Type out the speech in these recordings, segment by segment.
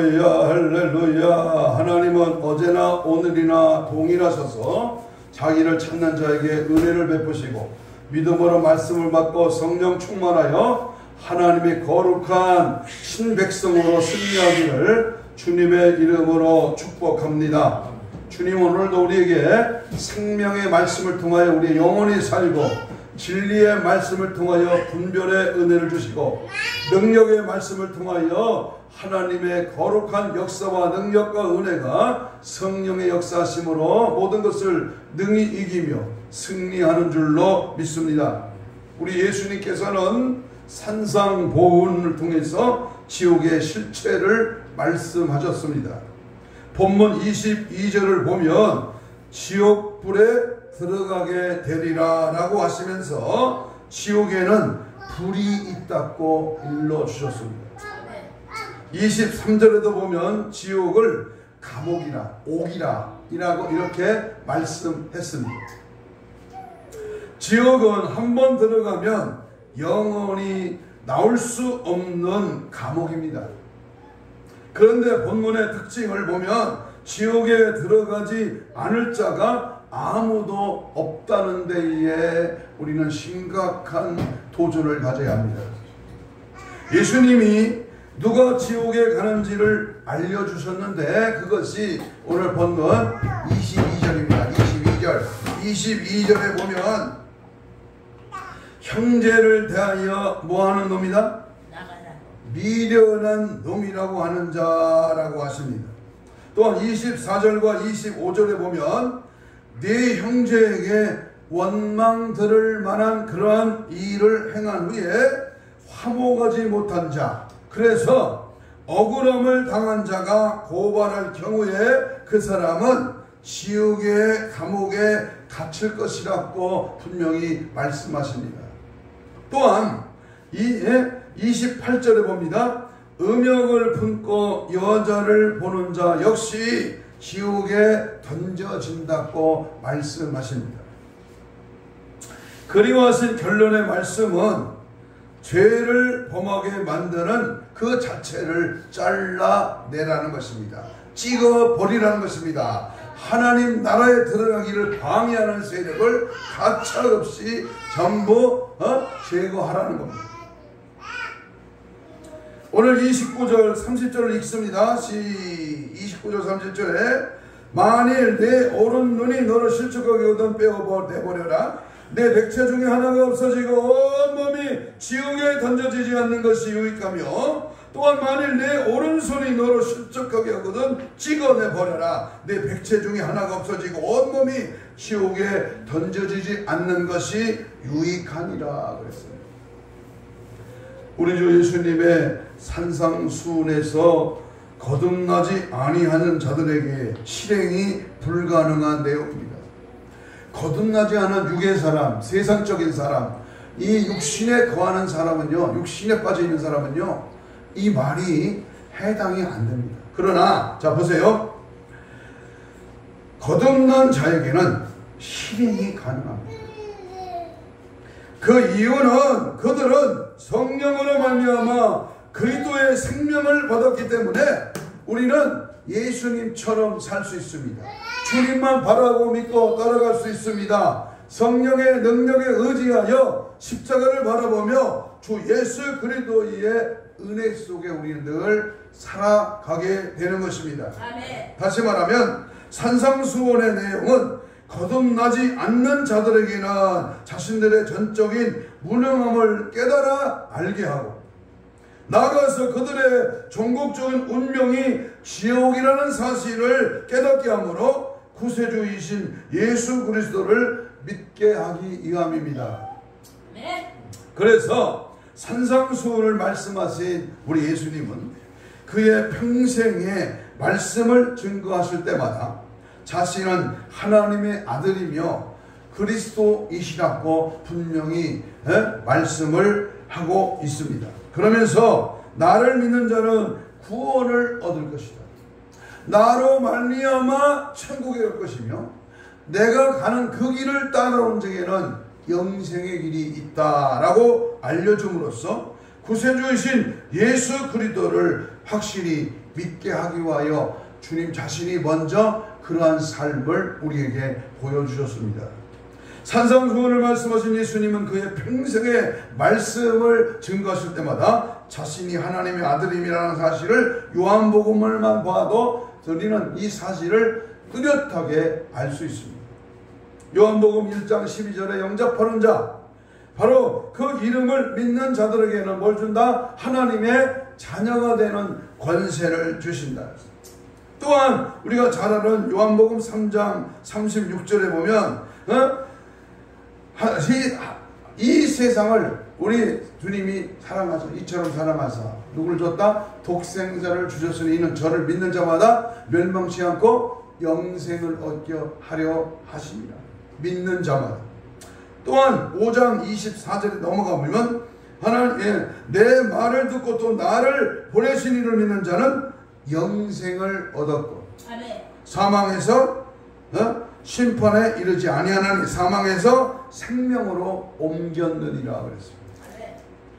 할렐루야, 할렐루야. 하나님은 어제나 오늘이나 동일하셔서 자기를 찾는 자에게 은혜를 베푸시고 믿음으로 말씀을 받고 성령 충만하여 하나님의 거룩한 신백성으로 승리하기를 주님의 이름으로 축복합니다. 주님 오늘도 우리에게 생명의 말씀을 통하여 우리의 영혼이 살고 진리의 말씀을 통하여 분별의 은혜를 주시고 능력의 말씀을 통하여 하나님의 거룩한 역사와 능력과 은혜가 성령의 역사하심으로 모든 것을 능히 이기며 승리하는 줄로 믿습니다. 우리 예수님께서는 산상보훈을 통해서 지옥의 실체를 말씀하셨습니다. 본문 22절을 보면 지옥불에 들어가게 되리라 라고 하시면서 지옥에는 불이 있다고 일러주셨습니다. 23절에도 보면 지옥을 감옥이라 옥이라 이렇게 말씀했습니다. 지옥은 한번 들어가면 영원히 나올 수 없는 감옥입니다. 그런데 본문의 특징을 보면 지옥에 들어가지 않을 자가 아무도 없다는 데에 우리는 심각한 도전을 가져야 합니다. 예수님이 누가 지옥에 가는지를 알려주셨는데 그것이 오늘 본문 22절입니다. 22절에 보면 형제를 대하여 뭐하는 놈이다? 미련한 놈이라고 하는 자라고 하십니다. 또한 24절과 25절에 보면 네 형제에게 원망 들을 만한 그러한 일을 행한 후에 화목하지 못한 자, 그래서 억울함을 당한 자가 고발할 경우에 그 사람은 지옥의 감옥에 갇힐 것이라고 분명히 말씀하십니다. 또한 28절에 봅니다. 음욕을 품고 여자를 보는 자 역시 지옥에 던져진다고 말씀하십니다. 그리고 하신 결론의 말씀은 죄를 범하게 만드는 그 자체를 잘라내라는 것입니다. 찍어버리라는 것입니다. 하나님 나라에 들어가기를 방해하는 세력을 가차없이 전부 제거하라는 겁니다. 오늘 29절 30절을 읽습니다. 29절 30절에 만일 내 오른 눈이 너를 실족하게 하거든 빼어내버려라. 내 백체 중에 하나가 없어지고 온몸이 지옥에 던져지지 않는 것이 유익하며 또한 만일 내 오른손이 너를 실족하게 하거든 찍어내버려라. 내 백체 중에 하나가 없어지고 온몸이 지옥에 던져지지 않는 것이 유익하니라 그랬어요. 우리 주 예수님의 산상수훈에서 거듭나지 아니하는 자들에게 실행이 불가능한 내용입니다. 거듭나지 않은 육의 사람, 세상적인 사람, 이 육신에 거하는 사람은요, 육신에 빠져 있는 사람은요, 이 말이 해당이 안 됩니다. 그러나 자 보세요. 거듭난 자에게는 실행이 가능합니다. 그 이유는 그들은 성령으로 말미암아 그리스도의 생명을 받았기 때문에 우리는 예수님처럼 살 수 있습니다. 주님만 바라고 믿고 따라갈 수 있습니다. 성령의 능력에 의지하여 십자가를 바라보며 주 예수 그리스도의 은혜 속에 우리는 늘 살아가게 되는 것입니다. 아멘. 다시 말하면 산상수훈의 내용은 거듭나지 않는 자들에게는 자신들의 전적인 무능함을 깨달아 알게 하고 나아가서 그들의 종국적인 운명이 지옥이라는 사실을 깨닫게 하므로 구세주이신 예수 그리스도를 믿게 하기 위함입니다. 그래서 산상수훈을 말씀하신 우리 예수님은 그의 평생의 말씀을 증거하실 때마다 자신은 하나님의 아들이며 그리스도이시라고 분명히 말씀을 하고 있습니다. 그러면서 나를 믿는 자는 구원을 얻을 것이다. 나로 말미암아 천국에 갈 것이며 내가 가는 그 길을 따라온 자에게는 영생의 길이 있다라고 알려줌으로써 구세주이신 예수 그리스도를 확실히 믿게 하기 위하여 주님 자신이 먼저 그러한 삶을 우리에게 보여주셨습니다. 산상수훈을 말씀하신 예수님은 그의 평생의 말씀을 증거하실 때마다 자신이 하나님의 아들임이라는 사실을 요한복음을만 봐도 우리는 이 사실을 뚜렷하게 알 수 있습니다. 요한복음 1장 12절에 영접하는 자, 바로 그 이름을 믿는 자들에게는 뭘 준다? 하나님의 자녀가 되는 권세를 주신다. 또한 우리가 잘 아는 요한복음 3장 36절에 보면 이 세상을 우리 주님이 사랑하사 이처럼 사랑하사 누구를 줬다? 독생자를 주셨으니 이는 저를 믿는 자마다 멸망치 않고 영생을 얻게 하려 하십니다. 믿는 자마다. 또한 5장 24절에 넘어가 보면 하나님 내 말을 듣고 또 나를 보내신 이를 믿는 자는 영생을 얻었고 사망에서 심판에 이르지 아니하나니 사망에서 생명으로 옮겼느니라 그랬습니다.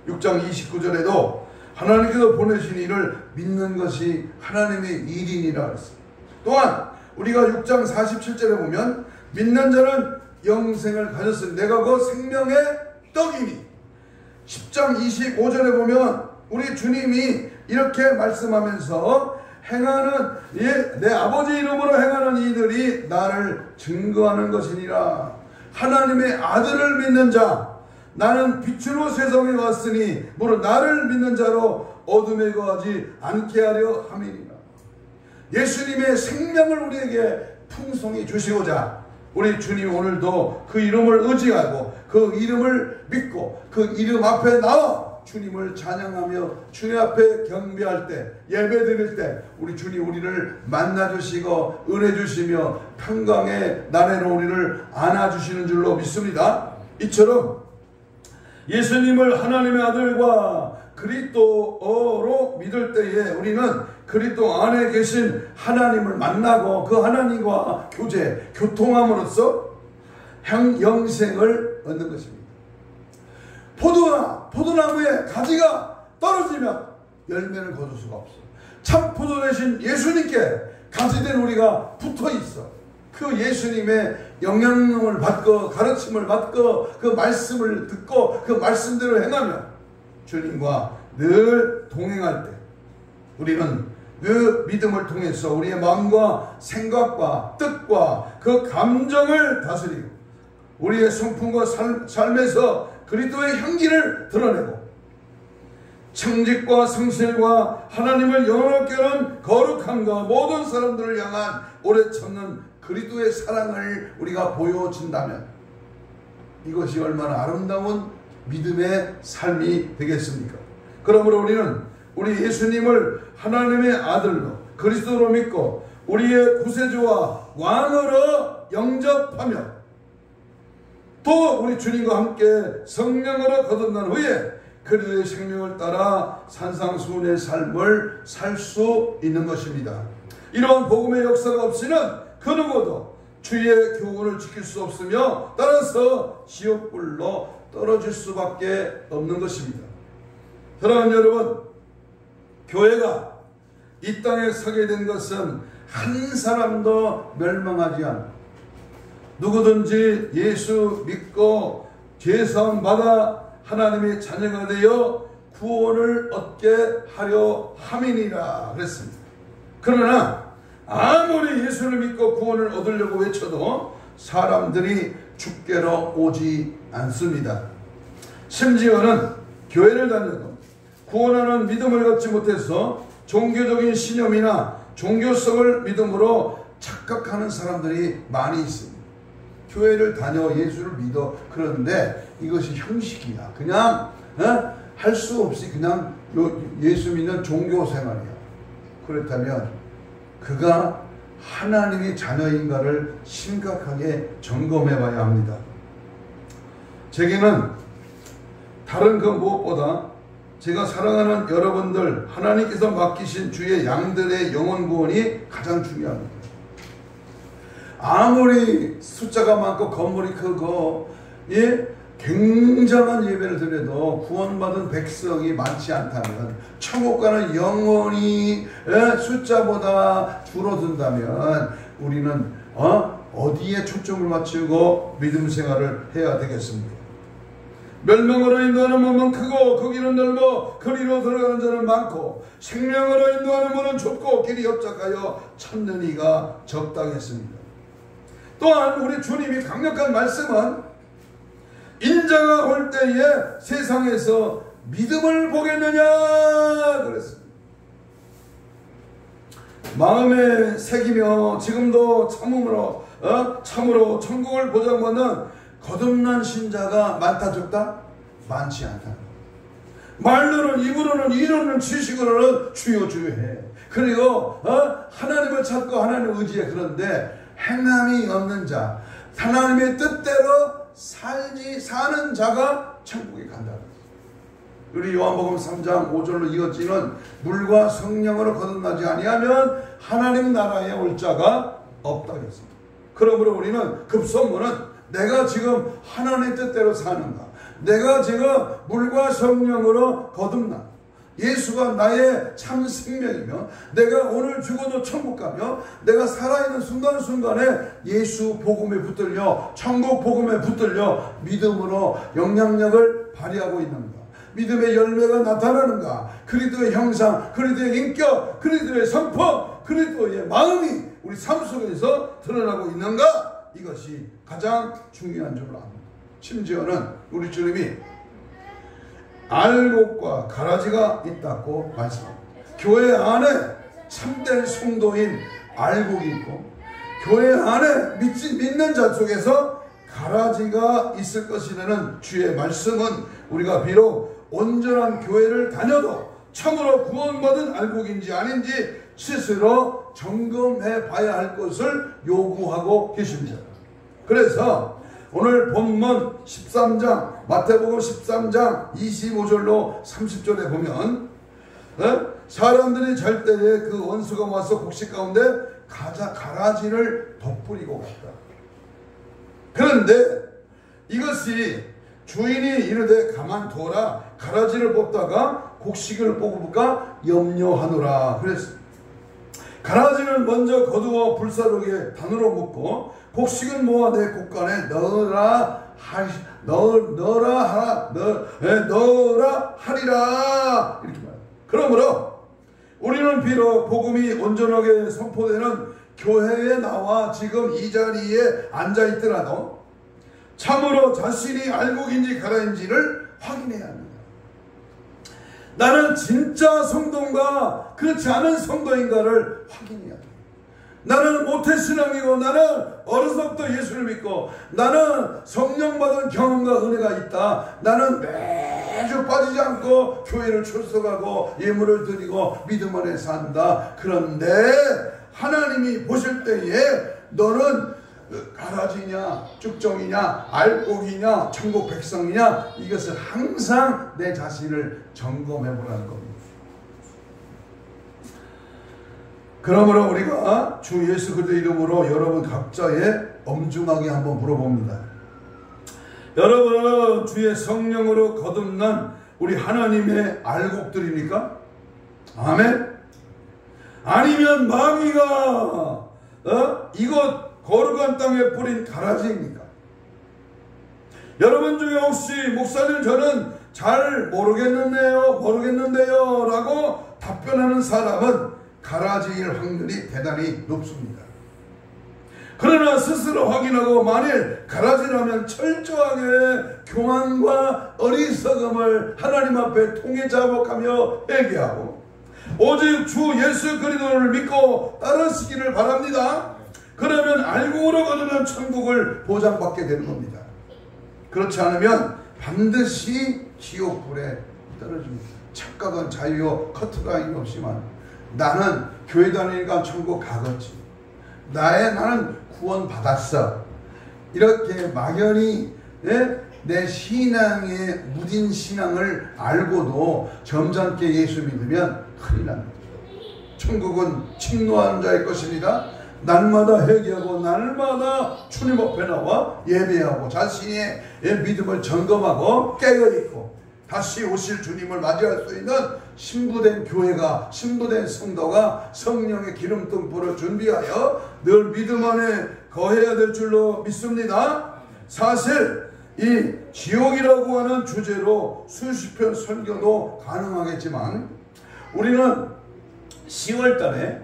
6장 29절에도 하나님께서 보내신 이를 믿는 것이 하나님의 일이니라 그랬습니다. 또한 우리가 6장 47절에 보면 믿는 자는 영생을 가졌으니 내가 그 생명의 떡이니 10장 25절에 보면 우리 주님이 이렇게 말씀하면서 행하는 내 아버지 이름으로 행하는 이들이 나를 증거하는 것이니라. 하나님의 아들을 믿는 자, 나는 빛으로 세상에 왔으니 무릇 나를 믿는 자로 어둠에 거하지 않게 하려 함이니라. 예수님의 생명을 우리에게 풍성히 주시고자 우리 주님 오늘도 그 이름을 의지하고 그 이름을 믿고 그 이름 앞에 나와 주님을 찬양하며 주님 앞에 경배할 때 예배드릴 때 우리 주님 우리를 만나주시고 은혜 주시며 평강의 나래로 우리를 안아주시는 줄로 믿습니다. 이처럼 예수님을 하나님의 아들과 그리스도로 믿을 때에 우리는 그리스도 안에 계신 하나님을 만나고 그 하나님과 교통함으로써 영생을 얻는 것입니다. 포도나무에 가지가 떨어지면 열매를 거둘 수가 없어. 참 포도 대신 예수님께 가지된 우리가 붙어 있어. 그 예수님의 영향력을 받고 가르침을 받고 그 말씀을 듣고 그 말씀대로 행하면 주님과 늘 동행할 때 우리는 그 믿음을 통해서 우리의 마음과 생각과 뜻과 그 감정을 다스리고 우리의 성품과 삶에서 그리스도의 향기를 드러내고 청직과 성실과 하나님을 영원하게 하는 거룩함과 모든 사람들을 향한 오래 참는 그리스도의 사랑을 우리가 보여준다면 이것이 얼마나 아름다운 믿음의 삶이 되겠습니까? 그러므로 우리는 우리 예수님을 하나님의 아들로 그리스도로 믿고 우리의 구세주와 왕으로 영접하며 또 우리 주님과 함께 성령으로 거듭난 후에 그리스도의 생명을 따라 산상수훈의 삶을 살 수 있는 것입니다. 이러한 복음의 역사가 없이는 그 누구도 주의 교훈을 지킬 수 없으며 따라서 지옥불로 떨어질 수밖에 없는 것입니다. 사랑하는 여러분, 교회가 이 땅에 서게 된 것은 한 사람도 멸망하지 않고 누구든지 예수 믿고 죄사함 받아 하나님의 자녀가 되어 구원을 얻게 하려 함이니라 그랬습니다. 그러나 아무리 예수를 믿고 구원을 얻으려고 외쳐도 사람들이 주께로 오지 않습니다. 심지어는 교회를 다녀도 구원하는 믿음을 갖지 못해서 종교적인 신념이나 종교성을 믿음으로 착각하는 사람들이 많이 있습니다. 교회를 다녀 예수를 믿어 그런데 이것이 형식이야. 그냥 할 수 없이 그냥 예수 믿는 종교 생활이야. 그렇다면 그가 하나님의 자녀인가를 심각하게 점검해 봐야 합니다. 제게는 다른 그 무엇보다 제가 사랑하는 여러분들 하나님께서 맡기신 주의 양들의 영혼 구원이 가장 중요합니다. 아무리 숫자가 많고 건물이 크고 굉장한 예배를 드려도 구원받은 백성이 많지 않다면, 천국가는 영원히 숫자보다 줄어든다면 우리는 어디에 초점을 맞추고 믿음 생활을 해야 되겠습니까? 멸망으로 인도하는 문은 크고 그 길은 넓어 그리로 들어가는 자는 많고, 생명으로 인도하는 문은 좁고 길이 협착하여 찾는 이가 적당했습니다. 또한 우리 주님이 강력한 말씀은 인자가 올 때에 세상에서 믿음을 보겠느냐 그랬습니다. 마음에 새기며 지금도 참으로 천국을 보장받는 거듭난 신자가 많다 적다? 많지 않다. 말로는, 입으로는, 이론은, 지식으로는 주여 해. 그리고 하나님을 찾고 하나님을 의지해. 그런데 행함이 없는 자, 하나님의 뜻대로 사는 자가 천국에 간다. 우리 요한복음 3장 5절로 이어지는 물과 성령으로 거듭나지 아니하면 하나님 나라에 올 자가 없다 했습니다. 그러므로 우리는 급선무는 내가 지금 하나님의 뜻대로 사는가, 내가 지금 물과 성령으로 거듭나 예수가 나의 참 생명이며 내가 오늘 죽어도 천국 가며 내가 살아있는 순간순간에 예수 복음에 붙들려 천국 복음에 붙들려 믿음으로 영향력을 발휘하고 있는가, 믿음의 열매가 나타나는가, 그리스도의 형상, 그리스도의 인격, 그리스도의 성품, 그리스도의 마음이 우리 삶 속에서 드러나고 있는가, 이것이 가장 중요한 줄로 압니다. 심지어는 우리 주님이 알곡과 가라지가 있다고 말씀합니다. 교회 안에 참된 성도인 알곡이 있고 교회 안에 믿는 자 속에서 가라지가 있을 것이라는 주의 말씀은 우리가 비록 온전한 교회를 다녀도 참으로 구원받은 알곡인지 아닌지 스스로 점검해 봐야 할 것을 요구하고 계십니다. 그래서 오늘 본문 13장 마태복음 13장 25절로 30절에 보면 사람들이 잘 때에 그 원수가 와서 곡식 가운데 가라지를 덧뿌리고 갔다. 그런데 이것이 주인이 이르되 가만두어라, 가라지를 뽑다가 곡식을 뽑을까 염려하노라 그랬습니다. 가라지는 먼저 거두어 불사르게 단으로 묶고 곡식은 모아 내 곡간에 넣으라 하리라 이렇게 말합니다. 그러므로 우리는 비록 복음이 온전하게 선포되는 교회에 나와 지금 이 자리에 앉아 있더라도 참으로 자신이 알곡인지 가라인지를 확인해야 합니다. 나는 진짜 성도인가 그렇지 않은 성도인가를 확인해야 합니다. 나는 모태신앙이고 나는 어려서부터 예수를 믿고 나는 성령받은 경험과 은혜가 있다. 나는 매주 빠지지 않고 교회를 출석하고 예물을 드리고 믿음 안에 산다. 그런데 하나님이 보실 때에 너는 가라지냐 쭉정이냐 알곡이냐 천국 백성이냐, 이것을 항상 내 자신을 점검해 보라는 겁니다. 그러므로 우리가 주 예수 그리스도 이름으로 여러분 각자의 엄중하게 한번 물어봅니다. 여러분은 주의 성령으로 거듭난 우리 하나님의 알곡들입니까? 아멘? 아니면 마귀가 이곳 거룩한 땅에 뿌린 가라지입니까? 여러분 중에 혹시 목사님 저는 잘 모르겠는데요 라고 답변하는 사람은 가라지일 확률이 대단히 높습니다. 그러나 스스로 확인하고 만일 가라지라면 철저하게 교만과 어리석음을 하나님 앞에 통해 자복하며 회개하고 오직 주 예수 그리스도를 믿고 따르시기를 바랍니다. 그러면 알곡으로 거두는 천국을 보장받게 되는 겁니다. 그렇지 않으면 반드시 지옥불에 떨어집니다. 착각은 자유요 커트라인이 없지만 나는 교회 다니니까 천국 가겠지, 나는 구원 받았어, 이렇게 막연히 내 신앙의 무딘 신앙을 알고도 점잖게 예수 믿으면 큰일 납니다. 천국은 침노하는 자의 것입니다. 날마다 회개하고 날마다 주님 앞에 나와 예배하고 자신의 믿음을 점검하고 깨어있고 다시 오실 주님을 맞이할 수 있는 신부된 교회가, 신부된 성도가 성령의 기름등불을 준비하여 늘 믿음 안에 거해야 될 줄로 믿습니다. 사실 이 지옥이라고 하는 주제로 수십 편 설교도 가능하겠지만 우리는 10월 달에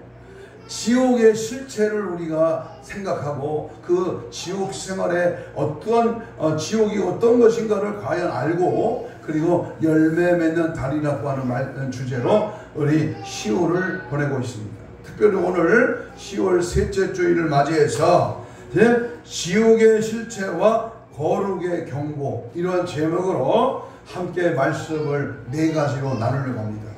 지옥의 실체를 우리가 생각하고 그 지옥 생활에 어떠한 지옥이 어떤 것인가를 과연 알고 그리고 열매 맺는 달이라고 하는 주제로 우리 10월을 보내고 있습니다. 특별히 오늘 10월 셋째 주일을 맞이해서 지옥의 실체와 거룩의 경고 이러한 제목으로 함께 말씀을 4가지로 나누려고 합니다.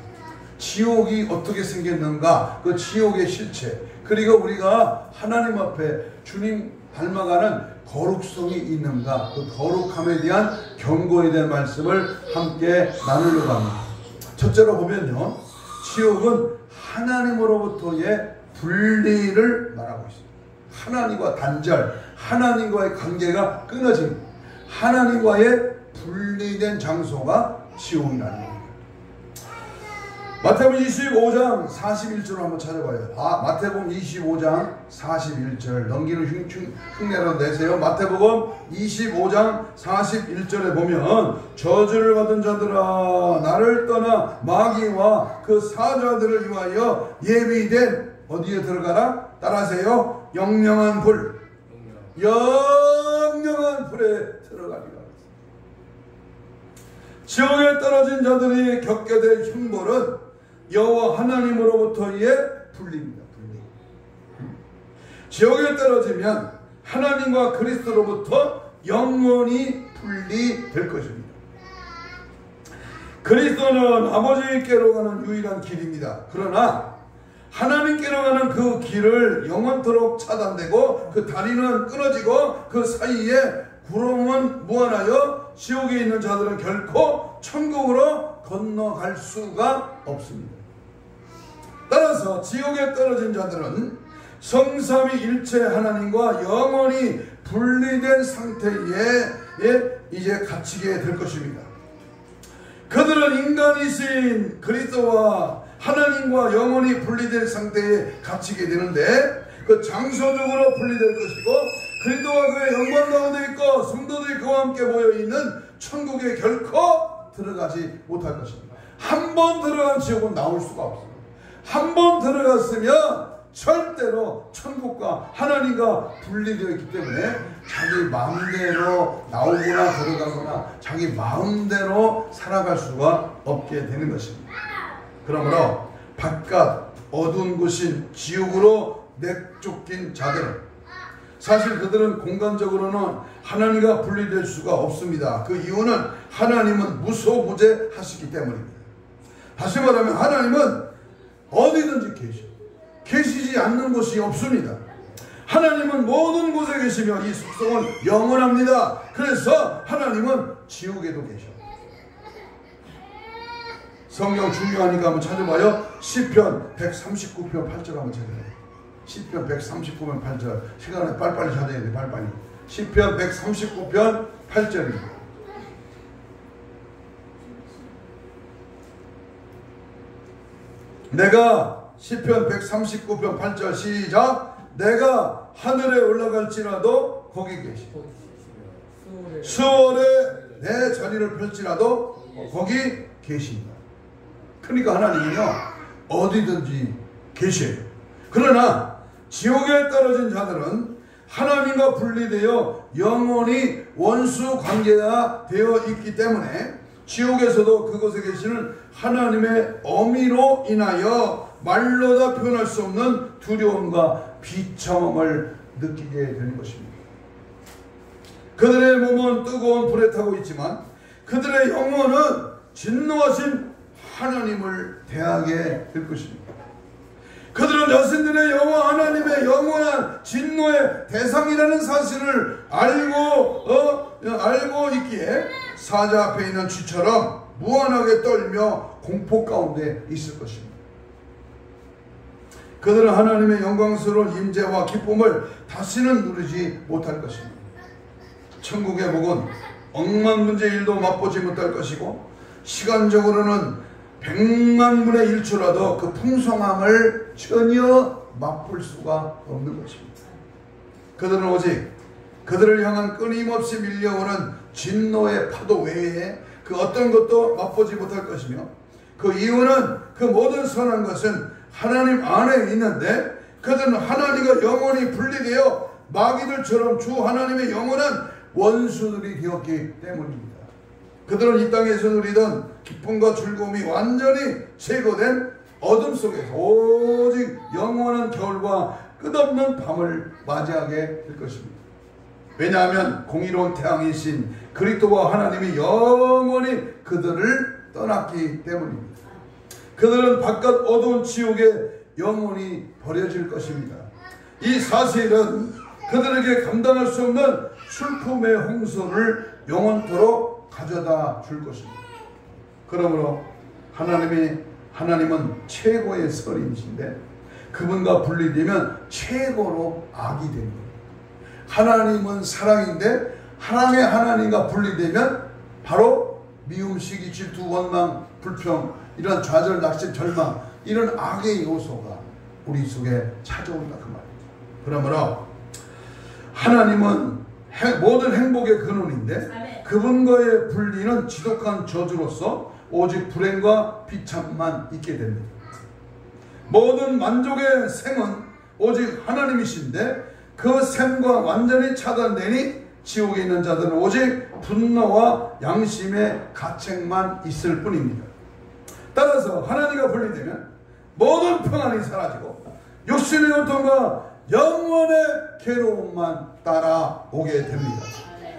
지옥이 어떻게 생겼는가, 그 지옥의 실체, 그리고 우리가 하나님 앞에 주님 닮아가는 거룩성이 있는가, 그 거룩함에 대한 경고에 대한 말씀을 함께 나누려고 합니다. 첫째로 보면요, 지옥은 하나님으로부터의 분리를 말하고 있습니다. 하나님과 단절, 하나님과의 관계가 끊어진, 하나님과의 분리된 장소가 지옥이라는 겁니다. 마태복음 25장 41절을 한번 찾아봐요. 마태복음 25장 41절 넘기는 흉내로 내세요. 마태복음 25장 41절에 보면 저주를 받은 자들아 나를 떠나 마귀와 그 사자들을 위하여 예비된 어디에 들어가라? 따라하세요. 영영한 불, 영영한 불에 들어가리라. 지옥에 떨어진 자들이 겪게 될 형벌은 여호와 하나님으로부터의 분리입니다. 분리. 지옥에 떨어지면 하나님과 그리스도로부터 영원히 분리될 것입니다. 그리스도는 아버지께로 가는 유일한 길입니다. 그러나 하나님께로 가는 그 길을 영원토록 차단되고 그 다리는 끊어지고 그 사이에 구름은 무한하여 지옥에 있는 자들은 결코 천국으로 건너갈 수가 없습니다. 따라서 지옥에 떨어진 자들은 성삼위일체 하나님과 영원히 분리된 상태에 이제 갇히게 될 것입니다. 그들은 인간이신 그리스도와 하나님과 영원히 분리된 상태에 갇히게 되는데 그 장소적으로 분리될 것이고 그리스도와 그의 영광 가운데 있고 성도들이 그와 함께 모여있는 천국에 결코 들어가지 못할 것입니다. 한 번 들어간 지옥은 나올 수가 없습니다. 한 번 들어갔으면 절대로 천국과 하나님과 분리되어 있기 때문에 자기 마음대로 나오거나 들어가거나 자기 마음대로 살아갈 수가 없게 되는 것입니다. 그러므로 바깥 어두운 곳인 지옥으로 내쫓긴 자들, 사실 그들은 공간적으로는 하나님과 분리될 수가 없습니다. 그 이유는 하나님은 무소부재하시기 때문입니다. 다시 말하면 하나님은 어디든지 계시지 않는 곳이 없습니다. 하나님은 모든 곳에 계시며 이 숙성은 영원합니다. 그래서 하나님은 지옥에도 계셔. 성경 중요하니까 한번 찾아봐요. 시편 139편 8절 한번 찾아봐요. 시편 139편 8절. 시간에 빨리빨리 찾아야 돼. 빨리빨리. 시편 139편 8절입니다. 내가 시편 139편 8절 시작. 내가 하늘에 올라갈지라도 거기 계시고 수월에 내 자리를 펼지라도 거기 계신다. 그러니까 하나님은요 어디든지 계셔요. 그러나 지옥에 떨어진 자들은 하나님과 분리되어 영원히 원수 관계가 되어 있기 때문에 지옥에서도 그곳에 계시는 하나님의 어미로 인하여 말로 다 표현할 수 없는 두려움과 비참함을 느끼게 되는 것입니다. 그들의 몸은 뜨거운 불에 타고 있지만 그들의 영혼은 진노하신 하나님을 대하게 될 것입니다. 그들은 자신들의 여호와 하나님의 영원한 진노의 대상이라는 사실을 알고 있기에 사자 앞에 있는 쥐처럼 무한하게 떨며 공포 가운데 있을 것입니다. 그들은 하나님의 영광스러운 임재와 기쁨을 다시는 누리지 못할 것입니다. 천국의 복은 억만 분의 1도 맛보지 못할 것이고, 시간적으로는 100만 분의 1초라도 그 풍성함을 전혀 맛볼 수가 없는 것입니다. 그들은 오직 그들을 향한 끊임없이 밀려오는 진노의 파도 외에 그 어떤 것도 맛보지 못할 것이며, 그 이유는 그 모든 선한 것은 하나님 안에 있는데, 그들은 하나님과 영원히 분리되어 마귀들처럼 주 하나님의 영원한 원수들이 되었기 때문입니다. 그들은 이 땅에서 누리던 기쁨과 즐거움이 완전히 제거된 어둠 속에서 오직 영원한 겨울과 끝없는 밤을 맞이하게 될 것입니다. 왜냐하면 공의로운 태양이신 그리스도와 하나님이 영원히 그들을 떠났기 때문입니다. 그들은 바깥 어두운 지옥에 영원히 버려질 것입니다. 이 사실은 그들에게 감당할 수 없는 슬픔의 홍수를 영원토록 가져다 줄 것입니다. 그러므로 하나님은 최고의 선임이신데, 그분과 분리되면 최고로 악이 됩니다. 하나님은 사랑인데 사랑의 하나님과 분리되면 바로 미움, 시기, 질투, 원망, 불평, 이런 좌절, 낙심, 절망, 이런 악의 요소가 우리 속에 찾아온다 그 말입니다. 그러므로 하나님은 모든 행복의 근원인데, 그분과의 분리는 지독한 저주로서 오직 불행과 비참만 있게 됩니다. 모든 만족의 생은 오직 하나님이신데, 그 샘과 완전히 차단되니 지옥에 있는 자들은 오직 분노와 양심의 가책만 있을 뿐입니다. 따라서 하나님과 분리되면 모든 평안이 사라지고 육신의 고통과 영원의 괴로움만 따라오게 됩니다.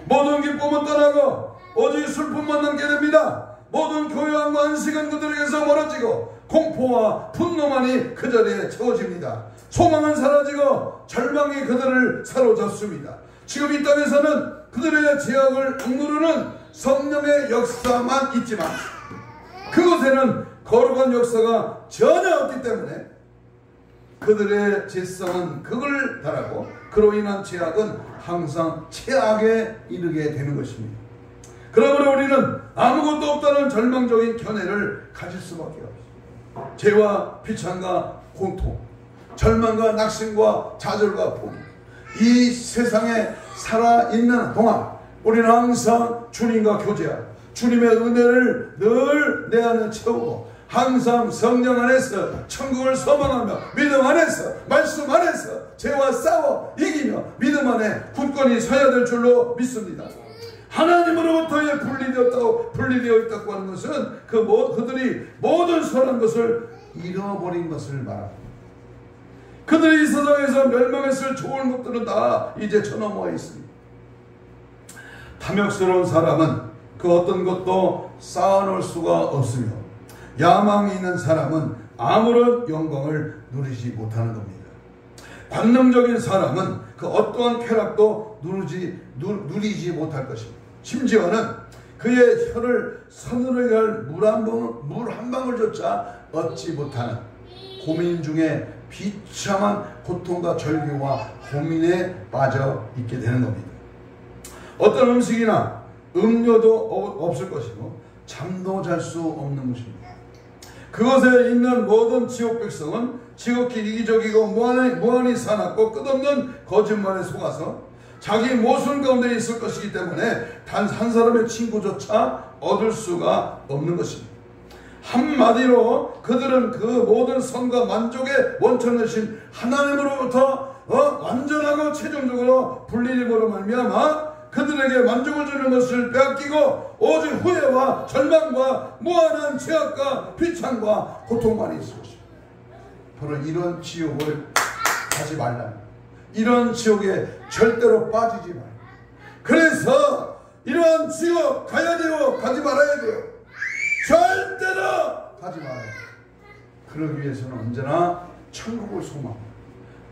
모든 기쁨은 떠나고 오직 슬픔만 남게 됩니다. 모든 교양과 안식은 그들에게서 멀어지고 공포와 분노만이 그 자리에 채워집니다. 소망은 사라지고 절망이 그들을 사로잡습니다. 지금 이 땅에서는 그들의 죄악을 억누르는 성령의 역사만 있지만, 그곳에는 거룩한 역사가 전혀 없기 때문에 그들의 죄성은 극을 달하고 그로 인한 죄악은 항상 최악에 이르게 되는 것입니다. 그러므로 우리는 아무것도 없다는 절망적인 견해를 가질 수밖에 없습니다. 죄와 비참과 고통, 절망과 낙심과 좌절과 포기, 이 세상에 살아있는 동안 우리는 항상 주님과 교제하고 주님의 은혜를 늘 내 안에 채우고 항상 성령 안에서 천국을 소망하며 믿음 안에서 말씀 안에서 죄와 싸워 이기며 믿음 안에 굳건히 서야 될 줄로 믿습니다. 하나님으로부터의 분리되어 있다고 하는 것은 그들이 모든 선한 것을 잃어버린 것을 말합니다. 그들이 이 세상에서 멸망했을 좋은 것들은 다 이제 저넘어 있습니다. 탐욕스러운 사람은 그 어떤 것도 쌓아놓을 수가 없으며, 야망이 있는 사람은 아무런 영광을 누리지 못하는 겁니다. 관능적인 사람은 그 어떠한 쾌락도 누리지 못할 것입니다. 심지어는 그의 혀를 서늘하게 할 물 한 방울조차 얻지 못하는 고민 중에 비참한 고통과 절규와 고민에 빠져 있게 되는 겁니다. 어떤 음식이나 음료도 없을 것이고 잠도 잘 수 없는 것입니다. 그곳에 있는 모든 지옥 백성은 지극히 이기적이고 무한히 사납고 끝없는 거짓말에 속아서 자기 모순 가운데 있을 것이기 때문에 단 한 사람의 친구조차 얻을 수가 없는 것입니다. 한마디로 그들은 그 모든 선과 만족의 원천이신 하나님으로부터 완전하고 최종적으로 분리됨으로 말미암아 그들에게 만족을 주는 것을 빼앗기고 오직 후회와 절망과 무한한 죄악과 비참과 고통만 있을 것입니다. 바로 이런 지옥을 가지 말라. 이런 지옥에 절대로 빠지지 말라. 그래서 이러한 지옥 가야 돼요? 가지 말아야 돼요? 절대로 가지 말아야 돼요. 그러기 위해서는 언제나 천국을 소망합니다.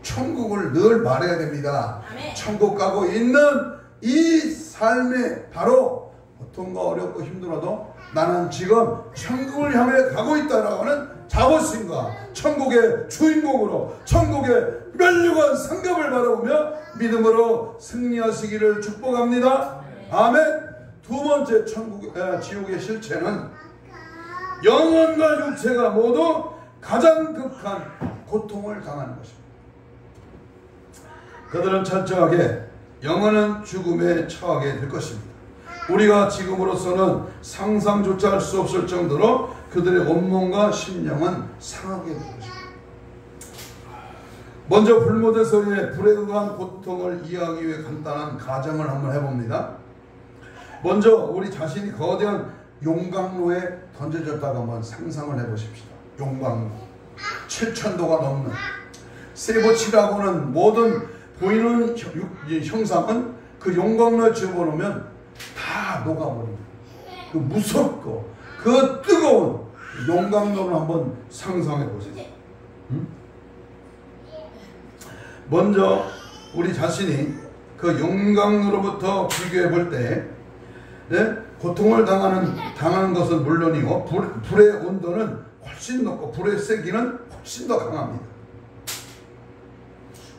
천국을 늘 말해야 됩니다. 아멘. 천국 가고 있는 이 삶에 바로 고통과 어렵고 힘들어도 나는 지금 천국을 향해 가고 있다라고 하는 자부심과 천국의 주인공으로 천국의 멸류관 상급을 바라보며 믿음으로 승리하시기를 축복합니다. 아멘. 두 번째 지옥의 실체는 영혼과 육체가 모두 가장 극한 고통을 당하는 것입니다. 그들은 철저하게 영원한 죽음에 처하게 될 것입니다. 우리가 지금으로서는 상상조차 할 수 없을 정도로 그들의 온몸과 심령은 상하게 될 것입니다. 먼저 불모대서의 불에 의한 고통을 이해하기 위해 간단한 가정을 한번 해봅니다. 먼저 우리 자신이 거대한 용광로에 던져졌다가 한번 상상을 해보십시다. 용광로 7,000도가 넘는 세보치라고는 모든 보이는 형상은 그 용광로에 집어넣으면 다 녹아버립니다. 그 무섭고 그 뜨거운 용광로를 한번 상상해 보세요. 먼저 우리 자신이 그 용광로로부터 비교해 볼 때 고통을 당하는 것은 물론이고 불의 온도는 훨씬 높고 불의 세기는 훨씬 더 강합니다.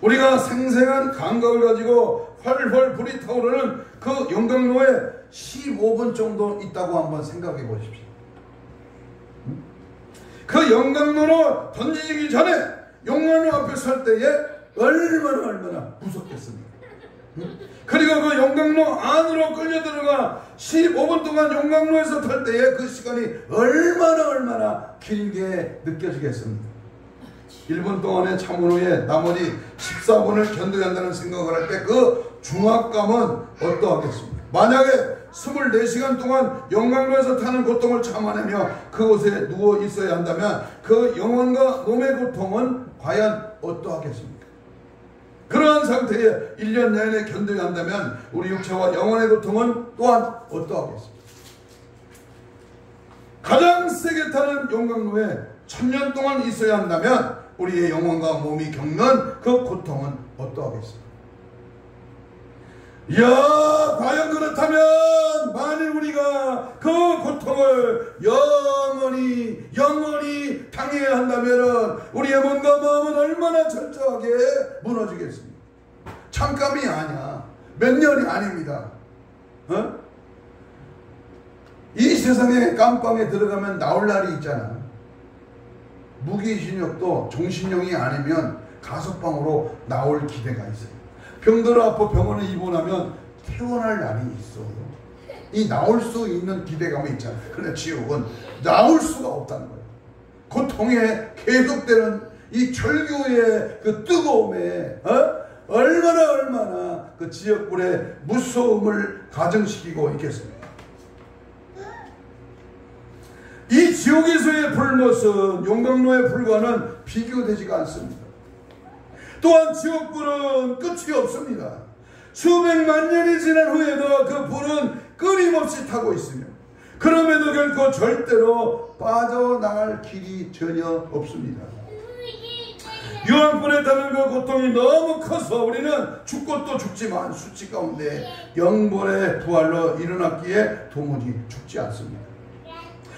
우리가 생생한 감각을 가지고 활활 불이 타오르는 그 용광로에 15분 정도 있다고 한번 생각해 보십시오. 그 용광로로 던지기 전에 용광로 앞에 설 때에 얼마나 무섭겠습니까? 그리고 그 용광로 안으로 끌려 들어가 15분 동안 용광로에서 탈 때에 그 시간이 얼마나 길게 느껴지겠습니까? 1분 동안의 참은 후에 나머지 14분을 견뎌야 한다는 생각을 할 때 그 중압감은 어떠하겠습니까? 만약에 24시간 동안 용광로에서 타는 고통을 참아내며 그곳에 누워 있어야 한다면 그 영혼과 몸의 고통은 과연 어떠하겠습니까? 그러한 상태에 1년 내내 견뎌야 한다면 우리 육체와 영혼의 고통은 또한 어떠하겠습니까? 가장 세게 타는 용광로에 1000년 동안 있어야 한다면 우리의 영혼과 몸이 겪는 그 고통은 어떠하겠습니까? 이야, 과연 그렇다면 만일 우리가 그 고통을 영원히 당해야 한다면 우리의 몸과 마음은 얼마나 철저하게 무너지겠습니까? 잠깐이 아니야. 몇 년이 아닙니다. 이 세상에 깜빵에 들어가면 나올 날이 있잖아. 무기징역도 종신형이 아니면 가석방으로 나올 기대가 있어요. 병들어 아파 병원에 입원하면 퇴원할 날이 있어요. 이 나올 수 있는 기대감이 있잖아요. 그런데 지옥은 나올 수가 없다는 거예요. 고통에 계속되는 이 절규의 그 뜨거움에 얼마나 그 지옥불의 무서움을 가정시키고 있겠습니까? 이 지옥에서의 불못은 용광로의 불과는 비교되지가 않습니다. 또한 지옥불은 끝이 없습니다. 수백만 년이 지난 후에도 그 불은 끊임없이 타고 있으며 그럼에도 결코 절대로 빠져나갈 길이 전혀 없습니다. 유황불에 타는 그 고통이 너무 커서 우리는 죽고 또 죽지만 수치 가운데 영벌의 부활로 일어났기에 도무지 죽지 않습니다.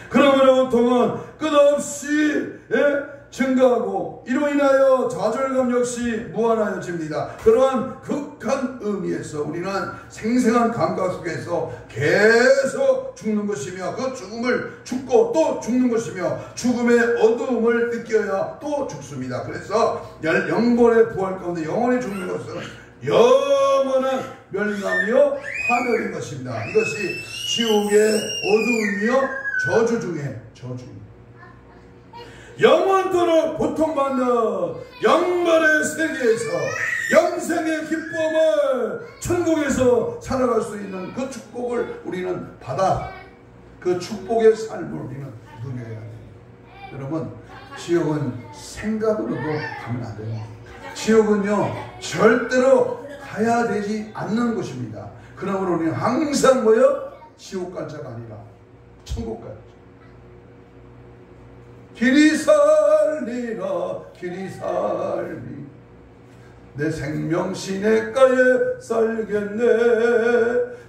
그러므로 고통은 끝없이 증가하고 이로 인하여 좌절감 역시 무한하여집니다. 그러한 극한 의미에서 우리는 생생한 감각 속에서 계속 죽는 것이며 그 죽음을 죽고 또 죽는 것이며 죽음의 어두움을 느껴야 또 죽습니다. 그래서 영벌의 부활 가운데 영원히 죽는 것은 영원한 멸망이요 파멸인 것입니다. 이것이 지옥의 어두움이요 저주 중에 저주입니다. 영원토록 고통받는 영벌의 세계에서 영생의 기쁨을 천국에서 살아갈 수 있는 그 축복을 우리는 받아 그 축복의 삶을 우리는 누려야 돼요. 여러분, 지옥은 생각으로도 가면 안 돼요. 지옥은요 절대로 가야 되지 않는 곳입니다. 그러므로 우리는 항상 지옥 갈 자가 아니라 천국 가야 돼. 길이 살리라 길이 살리 내 생명 시냇가에 살겠네.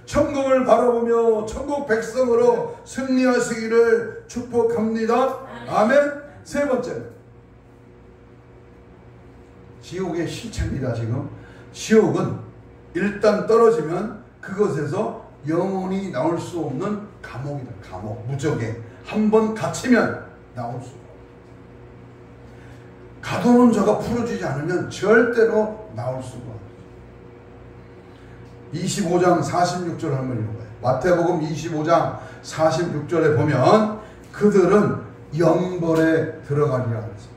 천국을 바라보며 천국 백성으로 승리하시기를 축복합니다. 아멘. 세 번째는 지옥의 실체입니다. 지금 지옥은 일단 떨어지면 그것에서 영원히 나올 수 없는 감옥이다. 감옥, 무적에 한 번 갇히면 나올 수 없어. 가둬놓은 자가 풀어주지 않으면 절대로 나올 수가 없어. 25장 46절 한번 읽어봐요. 마태복음 25장 46절에 보면 그들은 영벌에 들어가리라 그랬습니다.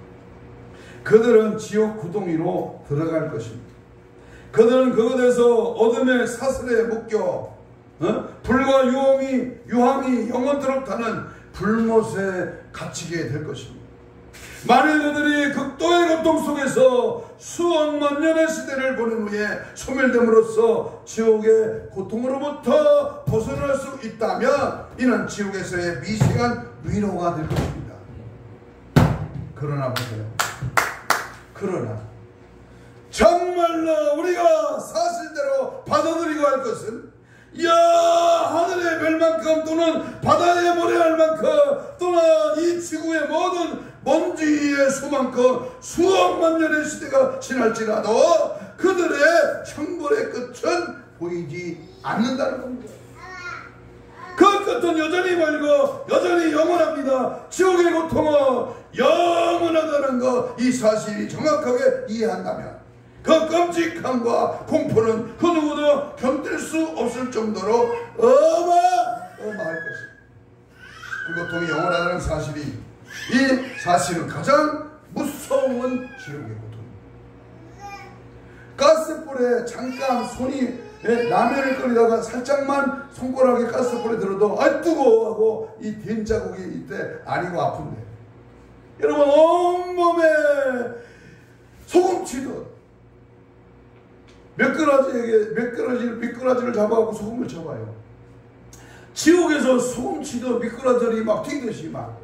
그들은 지옥 구덩이로 들어갈 것입니다. 그들은 그곳에서 어둠의 사슬에 묶여 불과 유황이 영원토록 타는 불못에 갇히게 될 것입니다. 만일 그들이 극도의 고통 속에서 수억만 년의 시대를 보낸 후에 소멸됨으로써 지옥의 고통으로부터 벗어날 수 있다면 이는 지옥에서의 미세한 위로가 될 것입니다. 그러나 보세요. 그러나 정말로 우리가 사실대로 받아들이고 할 것은 하늘의 별만큼 또는 바다의 모래알 만큼 또는 이 지구의 모든 먼지의 수만큼 수억만 년의 시대가 지날지라도 그들의 형벌의 끝은 보이지 않는다는 겁니다. 그 끝은 여전히 멀고 여전히 영원합니다. 지옥의 고통은 영원하다는 것, 이 사실이 정확하게 이해한다면 그 끔찍함과 공포는 그 누구도 견딜 수 없을 정도로 어마어마할 것입니다. 그 고통이 영원하다는 사실이, 이 사실은 가장 무서운 지옥의 고통입니다. 가스불에 잠깐 손이 라면을 끓이다가 살짝만 손가락에 가스불에 들어도 뜨거워 하고 이 된자국이 이때 아니고 아픈데, 여러분 온몸에 소금치듯 미꾸라지를 잡아갖고 소금을 쳐봐요. 지옥에서 소금치듯 미꾸라지들이 막 튀듯이 막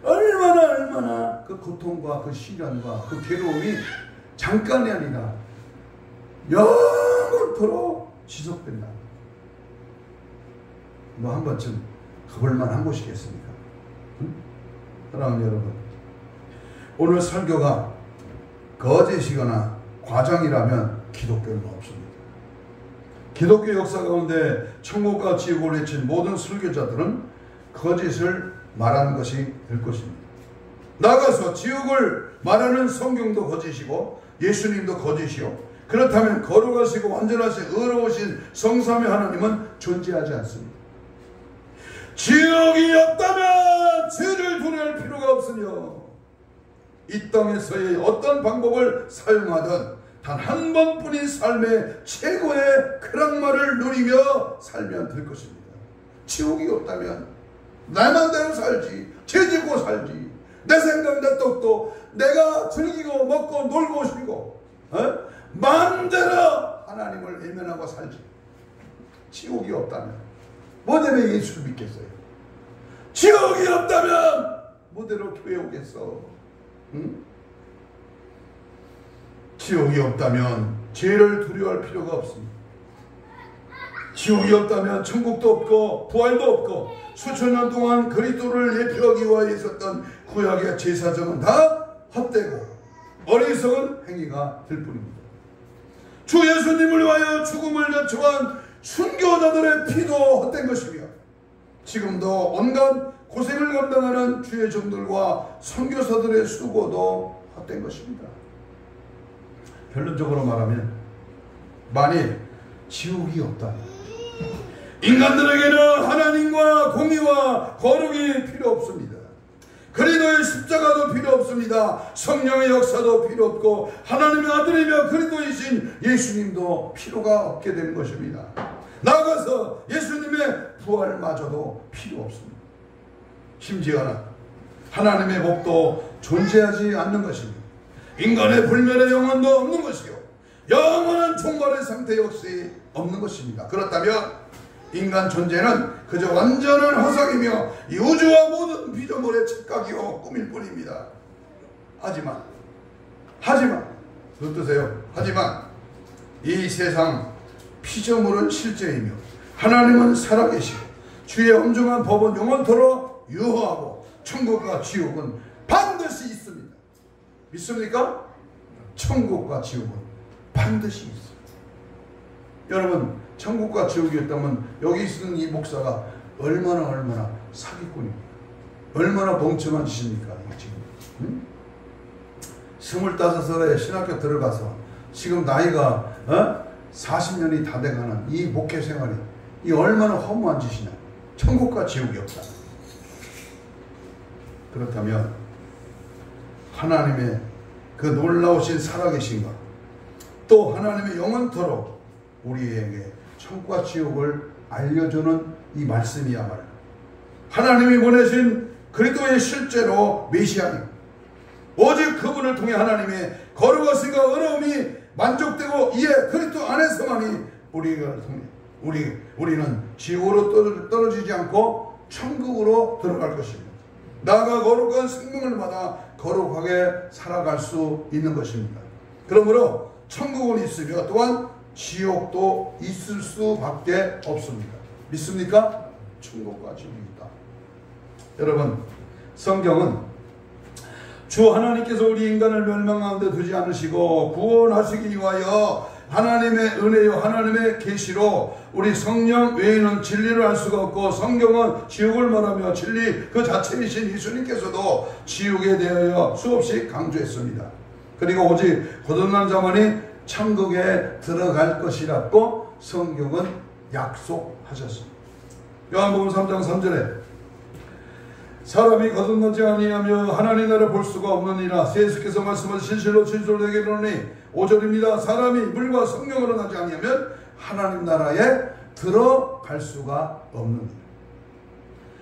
얼마나 그 고통과 그 시련과 그 괴로움이 잠깐이 아니라 영원토록 지속된다. 뭐 한 번쯤 가볼만 한 곳이겠습니까? 사랑하는 여러분, 오늘 설교가 거짓이거나 과장이라면 기독교는 없습니다. 기독교 역사 가운데 천국과 지옥을 외친 모든 설교자들은 거짓을 말하는 것이 될 것입니다. 나가서 지옥을 말하는 성경도 거짓이고 예수님도 거짓이요, 그렇다면 거룩하시고 완전하신 의로우신 성삼위 하나님은 존재하지 않습니다. 지옥이 없다면 죄를 두려울 필요가 없으며 이 땅에서의 어떤 방법을 사용하든 단 한 번뿐인 삶의 최고의 쾌락만을 누리며 살면 될 것입니다. 지옥이 없다면 내 맘대로 살지, 죄 짓고 살지, 내 생각 내 뜻도 내가 즐기고 먹고 놀고 싶고 마음대로 하나님을 외면하고 살지. 지옥이 없다면 뭐 때문에 예수를 믿겠어요? 지옥이 없다면 뭐대로 교회 오겠어? 응? 지옥이 없다면 죄를 두려워할 필요가 없습니다. 지옥이 없다면 천국도 없고 부활도 없고 수천 년 동안 그리스도를 예표하기 위하여 있었던 구약의 제사정은 다 헛되고 어리석은 행위가 될 뿐입니다. 주 예수님을 위하여 죽음을 자초한 순교자들의 피도 헛된 것이며 지금도 온갖 고생을 감당하는 주의 종들과 선교사들의 수고도 헛된 것입니다. 결론적으로 말하면 만일 지옥이 없다, 인간들에게는 하나님과 공의와 거룩이 필요 없습니다. 그리스도의 십자가도 필요 없습니다. 성령의 역사도 필요 없고 하나님의 아들이며 그리스도이신 예수님도 필요가 없게 되는 것입니다. 나아가서 예수님의 부활마저도 필요 없습니다. 심지어는 하나님의 법도 존재하지 않는 것입니다. 인간의 불멸의 영혼도 없는 것이요, 영원한 종말의 상태 역시 없는 것입니다. 그렇다면 인간 존재는 그저 완전한 허상이며 이 우주와 모든 피조물의 착각이요 꿈일 뿐입니다. 하지만 어떠세요? 하지만 이 세상 피조물은 실제이며 하나님은 살아계시고 주의 엄중한 법은 영원토록 유효하고 천국과 지옥은 반드시 있습니다. 믿습니까? 천국과 지옥은 반드시 있어요. 여러분, 천국과 지옥이 있다면 여기 있는 이 목사가 얼마나 사기꾼입니까? 얼마나 멍청한 짓입니까? 지금 응? 25살에 신학교 들어가서 지금 나이가 40년이 다 돼가는 이 목회 생활이 이 얼마나 허무한 짓이냐. 천국과 지옥이 없다. 그렇다면 하나님의 그 놀라우신 살아계신가, 또 하나님의 영원토록 우리에게 천국과 지옥을 알려주는 이 말씀이야말로 하나님이 보내신 그리스도의 실제로 메시아님, 오직 그분을 통해 하나님의 거룩하심과 의로움이 만족되고 이에 그리스도 안에서만이 우리는 지옥으로 떨어지지 않고 천국으로 들어갈 것입니다. 나아가 거룩한 생명을 받아 거룩하게 살아갈 수 있는 것입니다. 그러므로 천국은 있으며 또한 지옥도 있을 수밖에 없습니다. 믿습니까? 천국과 지옥이 있다. 여러분, 성경은 주 하나님께서 우리 인간을 멸망 가운데 두지 않으시고 구원하시기 위하여 하나님의 은혜요 하나님의 계시로 우리 성령 외에는 진리를 알 수가 없고, 성경은 지옥을 말하며 진리 그 자체이신 예수님께서도 지옥에 대하여 수없이 강조했습니다. 그리고 오직 거듭난 자만이 천국에 들어갈 것이라고 성경은 약속하셨습니다. 요한복음 3장 3절에 사람이 거듭나지 아니하며 하나님 나라를 볼 수가 없느니라. 예수께서 말씀하신 진실로 내게 이르노니 5절입니다. 사람이 물과 성령으로 나지 아니하면 하나님 나라에 들어갈 수가 없느니라.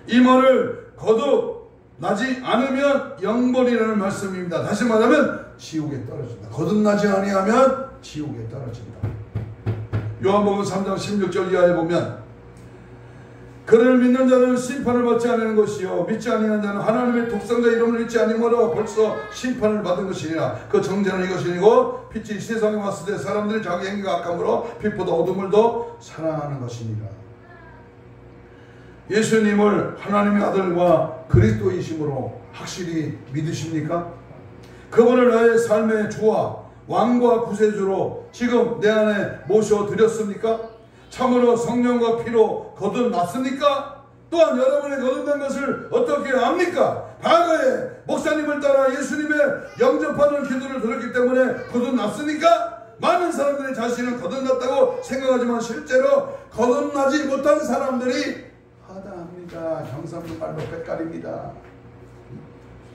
이 말을 거듭나지 않으면 영벌이라는 말씀입니다. 다시 말하면 지옥에 떨어진다. 거듭나지 아니하면 지옥에 떨어진다. 요한복음 3장 16절 이하에 보면 그를 믿는 자는 심판을 받지 않는 것이요 믿지 아니하는 자는 하나님의 독생자 이름을 믿지 아니므로 벌써 심판을 받은 것이니라. 그 정죄는 이것이니고 빛이 세상에 왔을 때 사람들이 자기 행위가 악함으로 빛보다 어둠을 더 사랑하는 것이니라. 예수님을 하나님의 아들과 그리스도이심으로 확실히 믿으십니까? 그분을 나의 삶의 주와 왕과 구세주로 지금 내 안에 모셔드렸습니까? 참으로 성령과 피로 거듭났습니까? 또한 여러분의 거듭난 것을 어떻게 압니까? 과거에 목사님을 따라 예수님의 영접하는 기도를 들었기 때문에 거듭났습니까? 많은 사람들이 자신은 거듭났다고 생각하지만 실제로 거듭나지 못한 사람들이 하다합니다. 경상도 말로 빽깔입니다.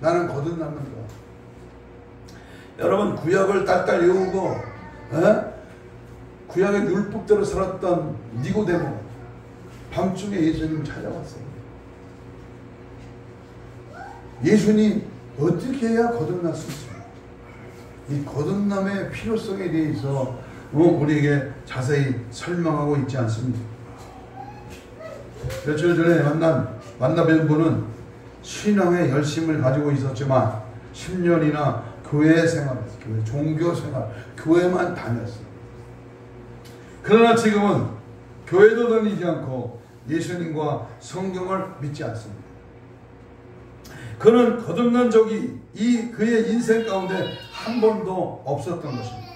나는 거듭났는가? 여러분, 구약을 딸딸 외우고 구약의 율법대로 살았던 니고데모 밤중에 예수님을 찾아왔어요. 예수님 어떻게 해야 거듭날 수 있습니까? 이 거듭남의 필요성에 대해서 우리에게 자세히 설명하고 있지 않습니다. 며칠 전에 만나뵌 분은 신앙의 열심을 가지고 있었지만 10년이나 교회 생활했어요. 종교 생활, 교회만 다녔어요. 그러나 지금은 교회도 다니지 않고 예수님과 성경을 믿지 않습니다. 그는 거듭난 적이 그의 인생 가운데 한 번도 없었던 것입니다.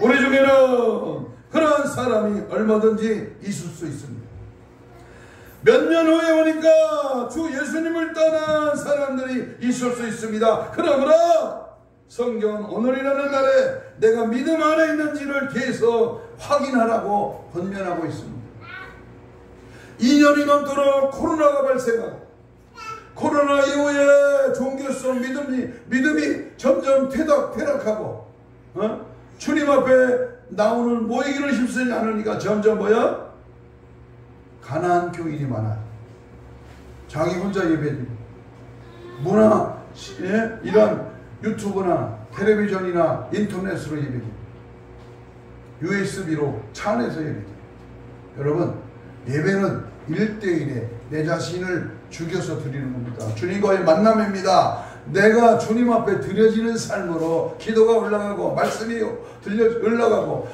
우리 중에는 그러한 사람이 얼마든지 있을 수 있습니다. 몇 년 후에 오니까 주 예수님을 떠난 사람들이 있을 수 있습니다. 그러므로 성경은 오늘이라는 날에 내가 믿음 안에 있는지를 계속 확인하라고 권면하고 있습니다. 2년이 넘도록 코로나가 발생하고 코로나 이후에 종교성 믿음이 점점 퇴락하고 주님 앞에 나오는 모이기를 힘쓰지 않으니까 점점 가난한 교인이 많아요. 자기 혼자 예배드리고 문화 이런 유튜브나 텔레비전이나 인터넷으로 예배드립니다. USB로 차 안에서 예배드립니다. 여러분, 예배는 1대1에 내 자신을 죽여서 드리는 겁니다. 주님과의 만남입니다. 내가 주님 앞에 드려지는 삶으로 기도가 올라가고 말씀이 올라가고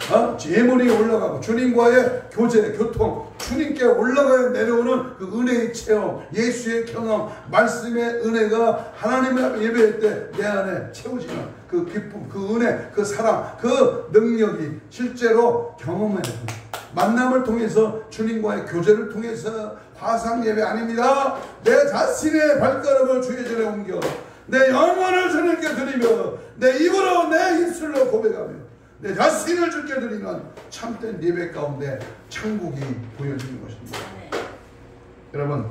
예물이 올라가고 주님과의 교제, 교통, 주님께 올라가야 내려오는 그 은혜의 체험, 예수의 경험, 말씀의 은혜가 하나님 앞에 예배할 때 내 안에 채워지는 그 기쁨, 그 은혜, 그 사랑, 그 능력이 실제로 경험해야 됩니다. 만남을 통해서 주님과의 교제를 통해서 화상 예배 아닙니다. 내 자신의 발걸음을 주의 전에 옮겨 내 영혼을 주님께 드리며 내 입으로 내 입술로 고백하며 내 자신을 주께 드리면 참된 예배 가운데 천국이 보여지는 것입니다. 여러분,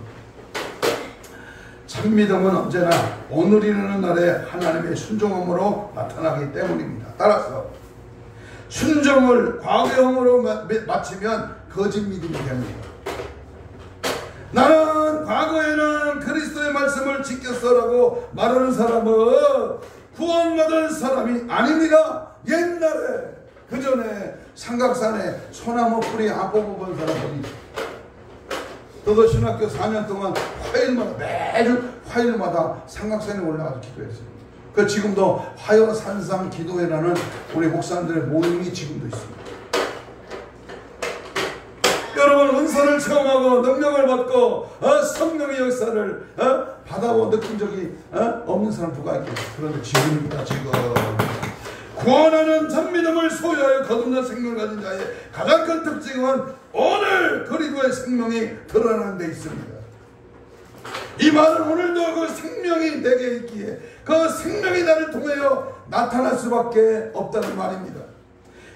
참믿음은 언제나 오늘이라는 날에 하나님의 순종함으로 나타나기 때문입니다. 따라서 순종을 과거형으로 마치면 거짓 믿음이 됩니다. 나는 과거에는 그리스도의 말씀을 지켰어라고 말하는 사람은 구원받은 사람이 아닙니다. 옛날에 그 전에 삼각산에 소나무 뿌리 안 뽑아본 사람들이 저도 신학교 4년 동안 매주 화요일마다 삼각산에 올라가서 기도했어요. 그 지금도 화요산상 기도회라는 우리 목사님들의 모임이 지금도 있습니다. 여러분, 은사를 체험하고 능력을 받고 성령의 역사를 받아보고 느낀 적이 없는 사람 누가 있겠어요? 그런데 지금입니다. 지금 구원하는 참믿음을 소유하여 거듭난 생명을 가진 자의 가장 큰 특징은 오늘 그리스도의 생명이 드러나는 데 있습니다. 이 말은 오늘도 그 생명이 내게 있기에 그 생명이 나를 통하여 나타날 수밖에 없다는 말입니다.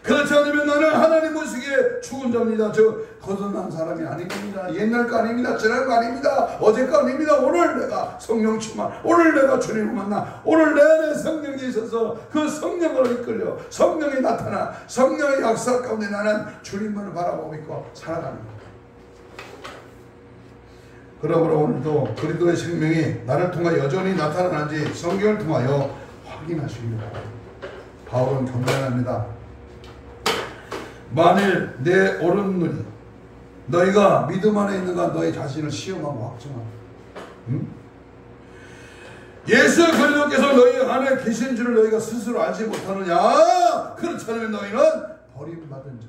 그렇지 않으면 나는 하나님 보시기에 죽은 자입니다. 저 거듭난 사람이 아닙니다. 옛날 거 아닙니다. 지난 거 아닙니다. 어제 거 아닙니다. 오늘 내가 성령 충만, 오늘 내가 주님을 만나, 오늘 내 안에 성령이 있어서 그 성령으로 이끌려 성령이 나타나 성령의 역사 가운데 나는 주님만을 바라보고 있고 살아가는 겁니다. 그러므로 오늘도 그리스도의 생명이 나를 통하여 여전히 나타나는지 성경을 통하여 확인하시기 바랍니다. 바울은 경고합니다. 만일 내 오른 눈이 너희가 믿음 안에 있는가 너희 자신을 시험하고 확증하라. 예수 그리스도께서 너희 안에 계신 줄을 너희가 스스로 알지 못하느냐? 그렇지 않으면 너희는 버림받은 자.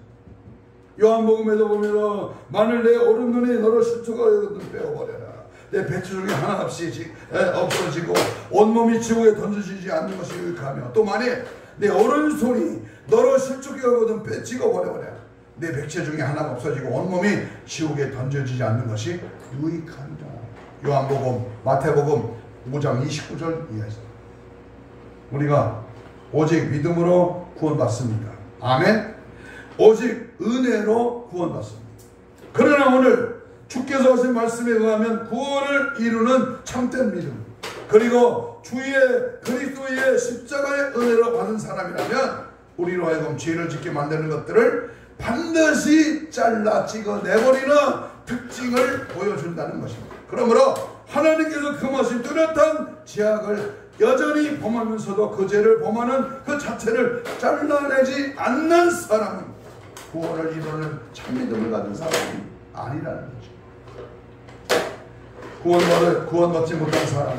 요한복음에도 보면 만일 내 오른 눈이 너를 실족하여 빼어버려라. 내 배추 중에 하나 없이 없어지고 온몸이 지옥에 던져지지 않는 것이 유익하며 또 만일 내 오른손이 너를 실족해 하거든 빼찍어 버려버려. 내 백체 중에 하나가 없어지고 온몸이 지옥에 던져지지 않는 것이 유익한다. 요한복음, 마태복음 5장 29절 이하에서 우리가 오직 믿음으로 구원받습니다. 아멘. 오직 은혜로 구원받습니다. 그러나 오늘 주께서 하신 말씀에 의하면 구원을 이루는 참된 믿음 그리고 주의 그리스도의 십자가의 은혜로 받은 사람이라면 우리로 하여금 죄를 짓게 만드는 것들을 반드시 잘라 찍어 내버리는 특징을 보여준다는 것입니다. 그러므로 하나님께서 금하신 뚜렷한 제약을 여전히 범하면서도 그 죄를 범하는 그 자체를 잘라내지 않는 사람은 구원을 이루는 참믿음을 가진 사람이 아니라는 거죠. 구원받지 못한 사람,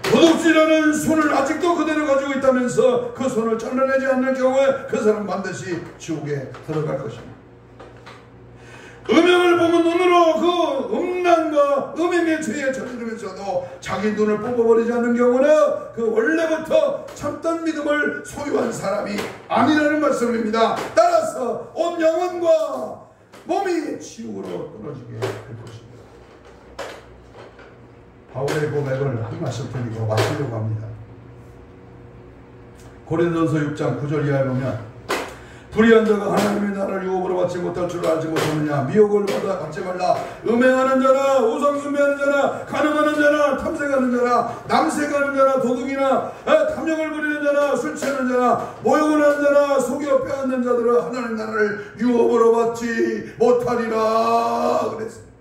도둑질하는 손을 아직도 그대로 가지고 있다면서 그 손을 잘라내지 않는 경우에 그 사람은 반드시 지옥에 들어갈 것입니다. 음행을 보면 눈으로 그 음란과 음행의 죄에 저지르면서도 자기 눈을 뽑아버리지 않는 경우는 그 원래부터 참된 믿음을 소유한 사람이 아니라는 말씀입니다. 따라서 온 영혼과 몸이 지옥으로 떨어지게 될 것입니다. 바울의 고백을 한 말씀 드리고 마치려고 합니다. 고린도전서 6장 9절 이하에 보면 불의한 자가 하나님의 나라를 유업으로 받지 못할 줄 알지 못하느냐. 미혹을 받지 말라. 음행하는 자나 우상숭배하는 자나 간음하는 자나 탐색하는 자나 남색하는 자나 도둑이나 탐욕을 부리는 자나 술 취하는 자나 모욕을 하는 자나 속여 빼앗는 자들은 하나님 나라를 유업으로 받지 못하리라 그랬어요.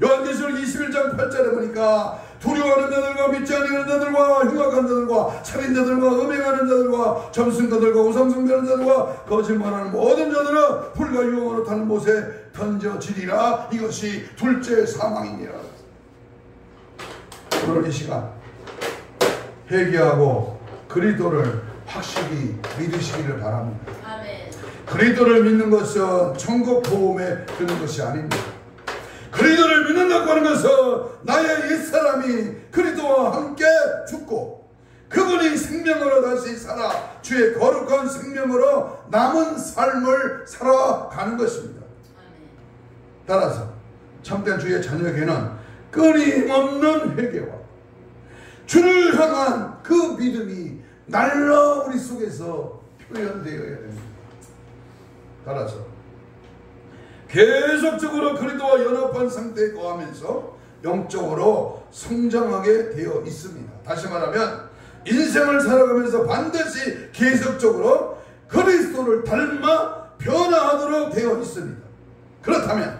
요한계시록 21장 8절에 보니까 두려워하는 자들과 믿지 않는 자들과 흉악한 자들과 살인자들과 음행하는 자들과 점순가들과 우상숭배하는 자들과 거짓말하는 모든 자들은 불과 유황으로 타는 못에 던져지리라. 이것이 둘째 사망이니라. 오늘 이 시간 회개하고 그리스도를 확실히 믿으시기를 바랍니다. 아멘. 그리스도를 믿는 것은 천국 보험에 드는 것이 아닙니다. 그리스도를 믿는다고 하는 것은 나의 옛사람이 그리스도와 함께 죽고 그분이 생명으로 다시 살아 주의 거룩한 생명으로 남은 삶을 살아가는 것입니다. 따라서 참된 주의 자녀에게는 끊임없는 회개와 주를 향한 그 믿음이 날로 우리 속에서 표현되어야 됩니다. 따라서 계속적으로 그리스도와 연합한 상태에 거하면서 영적으로 성장하게 되어 있습니다. 다시 말하면 인생을 살아가면서 반드시 계속적으로 그리스도를 닮아 변화하도록 되어 있습니다. 그렇다면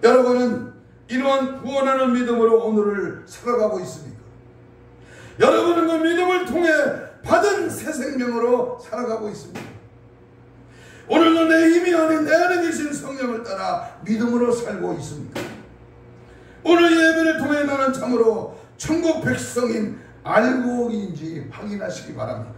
여러분은 이러한 구원하는 믿음으로 오늘을 살아가고 있습니까? 여러분은 그 믿음을 통해 받은 새 생명으로 살아가고 있습니다. 오늘도 내 힘이 아닌 내 안에 계신 성령을 따라 믿음으로 살고 있습니까? 오늘 예배를 통해 나는 참으로 천국 백성인 알고인지 확인하시기 바랍니다.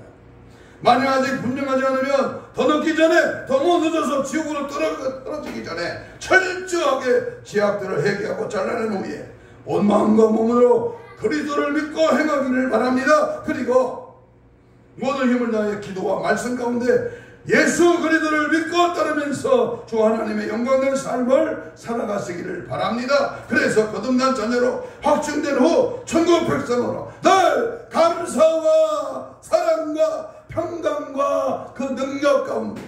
만약 아직 분명하지 않으면 더 늦기 전에, 더 못 늦어서 지옥으로 떨어지기 전에 철저하게 죄악들을 회개하고 잘라낸 후에 온 마음과 몸으로 그리스도를 믿고 행하기를 바랍니다. 그리고 모든 힘을 다해 기도와 말씀 가운데 예수 그리스도를 믿고 따르면서 주 하나님의 영광된 삶을 살아가시기를 바랍니다. 그래서 거듭난 자녀로 확증된 후 천국 백성으로 늘 감사와 사랑과 평강과 그 능력 가운데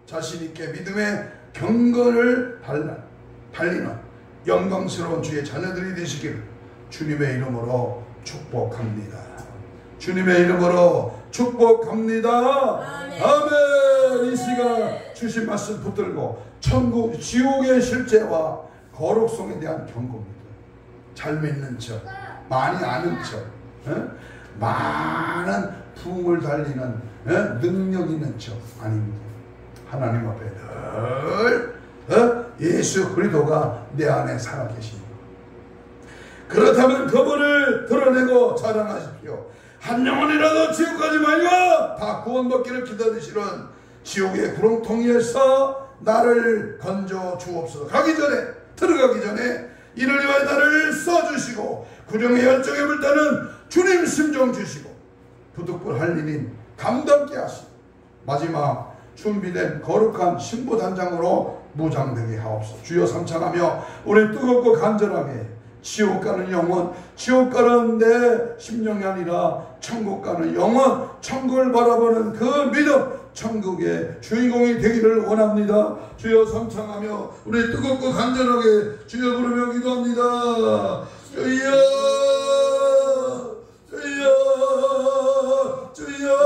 자신있게 믿음의 경건을 달리는 영광스러운 주의 자녀들이 되시기를 주님의 이름으로 축복합니다. 주님의 이름으로 축복합니다. 아멘. 아멘. 이 시간 주신 말씀 붙들고 천국 지옥의 실제와 거룩성에 대한 경고입니다. 잘 믿는 척, 많이 아는 척, 많은 부흥을 달리는 능력 있는 척 아닙니다. 하나님 앞에 늘 예수 그리스도가 내 안에 살아계십니다. 그렇다면 그분을 드러내고 자랑하십시오. 한 영혼이라도 지옥 가지 말고 다 구원받기를 기다리시는 지옥의 구렁텅이에서 나를 건져 주옵소서. 들어가기 전에 이를 위하여 나를 써주시고 구령의 열정에 불타는 주님 심정 주시고 부득불 할 일인 감당케 하시고 마지막 준비된 거룩한 신부단장으로 무장되게 하옵소서. 주여 삼창하며 우리 뜨겁고 간절하게 지옥 가는 영혼, 지옥 가는 내 심령이 아니라 천국 가는 영혼, 천국을 바라보는 그 믿음, 천국의 주인공이 되기를 원합니다. 주여 삼창하며 우리 뜨겁고 간절하게 주여 부르며 기도합니다. 주여 주여 주여 주여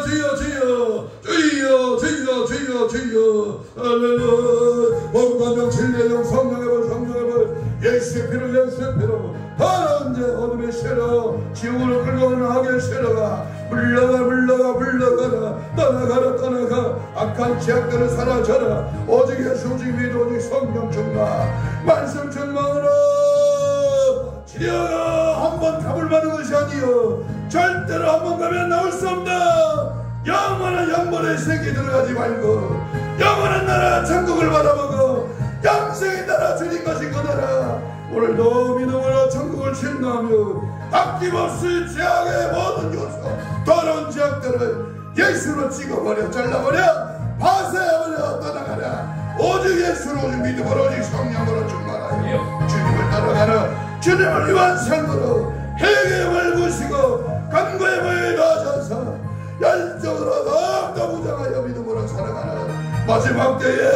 주여 주여 주여 주여 주여 주여 할렐루야. 거룩한 영 진리의 영 성령의 볼 성령의 볼 예수의 피를 예수의 피로 하나님의 어둠의 쇠로 지옥으로 끌고 가는 악의 쇠로가 물러가라 떠나가 악한 죄악들을 사라져라. 오직 예수 오직 믿어 오직 성령 충만 말씀 충만으로 지려라. 한번 가볼 만한 것이 아니요 절대로 한번 가면 나올 수 없다. 영원한 영벌의 세계 들어가지 말고 영원한 나라 천국을 바라보고 영생의 나라 주님 것이 그 나라. 오늘도 믿음으로 천국을 신뢰하며 아낌없이 죄악의 모든 요소 더러운 죄악들을 예수로 찍어버려 잘라버려 파쇄해버려 떠나가라. 오직 예수로 오직 믿음으로 오직 성령으로 충만하여 주님을 따라가라. 주님을 위한 삶으로 회개의 부시고 간구의 불 넣어줘서 열정으로 더욱더 무장하여 믿음으로 살아가는 마지막 때에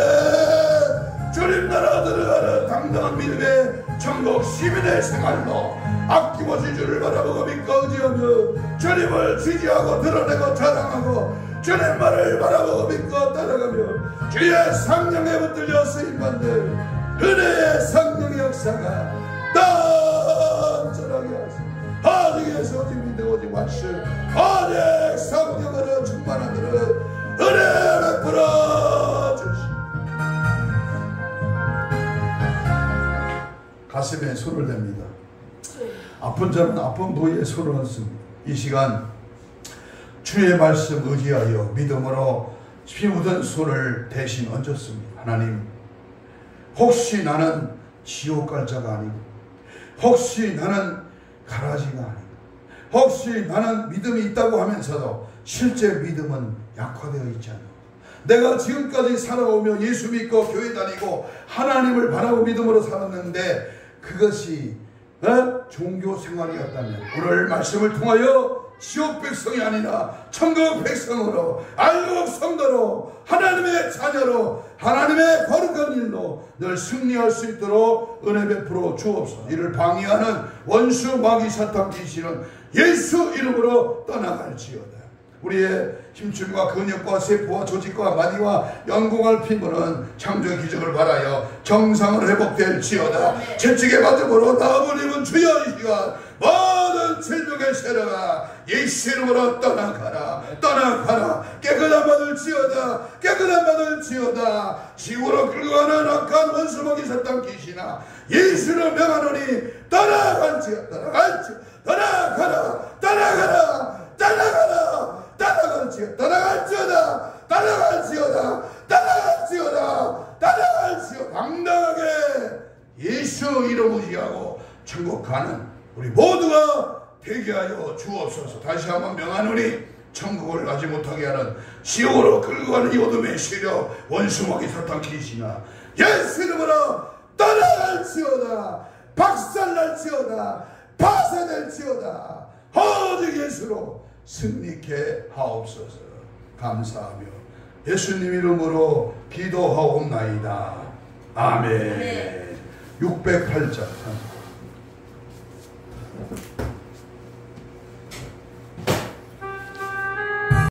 주님 나라 들어가는 당당한 믿음의 천국 시민의 생활로 아낌없이 주를 바라보고 믿고 의지하며 주님을 지지하고 드러내고 자랑하고 주님 말을 바라보고 믿고 따라가며 주의 성령에 붙들려 쓰임받는 은혜의 성령의 역사가 넘쳐나게 하시고 오직 예수 오직 믿음 오직 완수 오직 성령으로 충만하기를 은혜를 베풀어 주시옵소서. 가슴에 손을 댑니다. 아픈 자는 아픈 부위에 손을 얹습니다. 이 시간 주의 말씀 의지하여 믿음으로 피 묻은 손을 대신 얹었습니다. 하나님, 혹시 나는 지옥 갈 자가 아니고, 혹시 나는 가라지가 아니고, 혹시 나는 믿음이 있다고 하면서도 실제 믿음은 약화되어 있지 않아. 내가 지금까지 살아오며 예수 믿고 교회 다니고 하나님을 바라고 믿음으로 살았는데 그것이 종교 생활이었다면 오늘 말씀을 통하여 지옥 백성이 아니라 천국 백성으로 알곡 성도로 하나님의 자녀로 하나님의 거룩한 일로 늘 승리할 수 있도록 은혜 베풀어 주옵소서. 이를 방해하는 원수 마귀 사탄 귀신은 예수 이름으로 떠나갈지어다. 우리의 힘줄과 근육과 세포와 조직과 마디와 연공할 피부는 창조의 기적을 바라여 정상으로 회복될지어다. 채찍에 맞음으로 나아버리면 주여 이 시간 모든 질병의 세력아 예수 이름으로 떠나가라. 떠나가라. 깨끗한 받을지어다. 깨끗한 받을지어다. 지구로 끌고 가는 악한 원수먹이 사탄 귀신아 예수로 명하노니 떠나갈지어다. 떠나갈지어다. 떠나가라. 떠나가라. 떠나가라. 따라갈지어다. 따라갈지어다. 따라갈지어다. 따라갈지어다. 따라갈지어다. 당당하게 예수 이름 의지하고 천국 가는 우리 모두가 되게 하여 주옵소서. 다시 한번 명하노니 천국을 가지 못하게 하는 지옥으로 끌고 가는 이 어둠의 세력 원수먹이 사탄 귀신아 예수 이름으로 떠나갈지어다. 박살날지어다. 파쇄될지어다. 오직 예수로 승리케 하옵소서. 감사하며 예수님 이름으로 기도하옵나이다. 아멘. 608장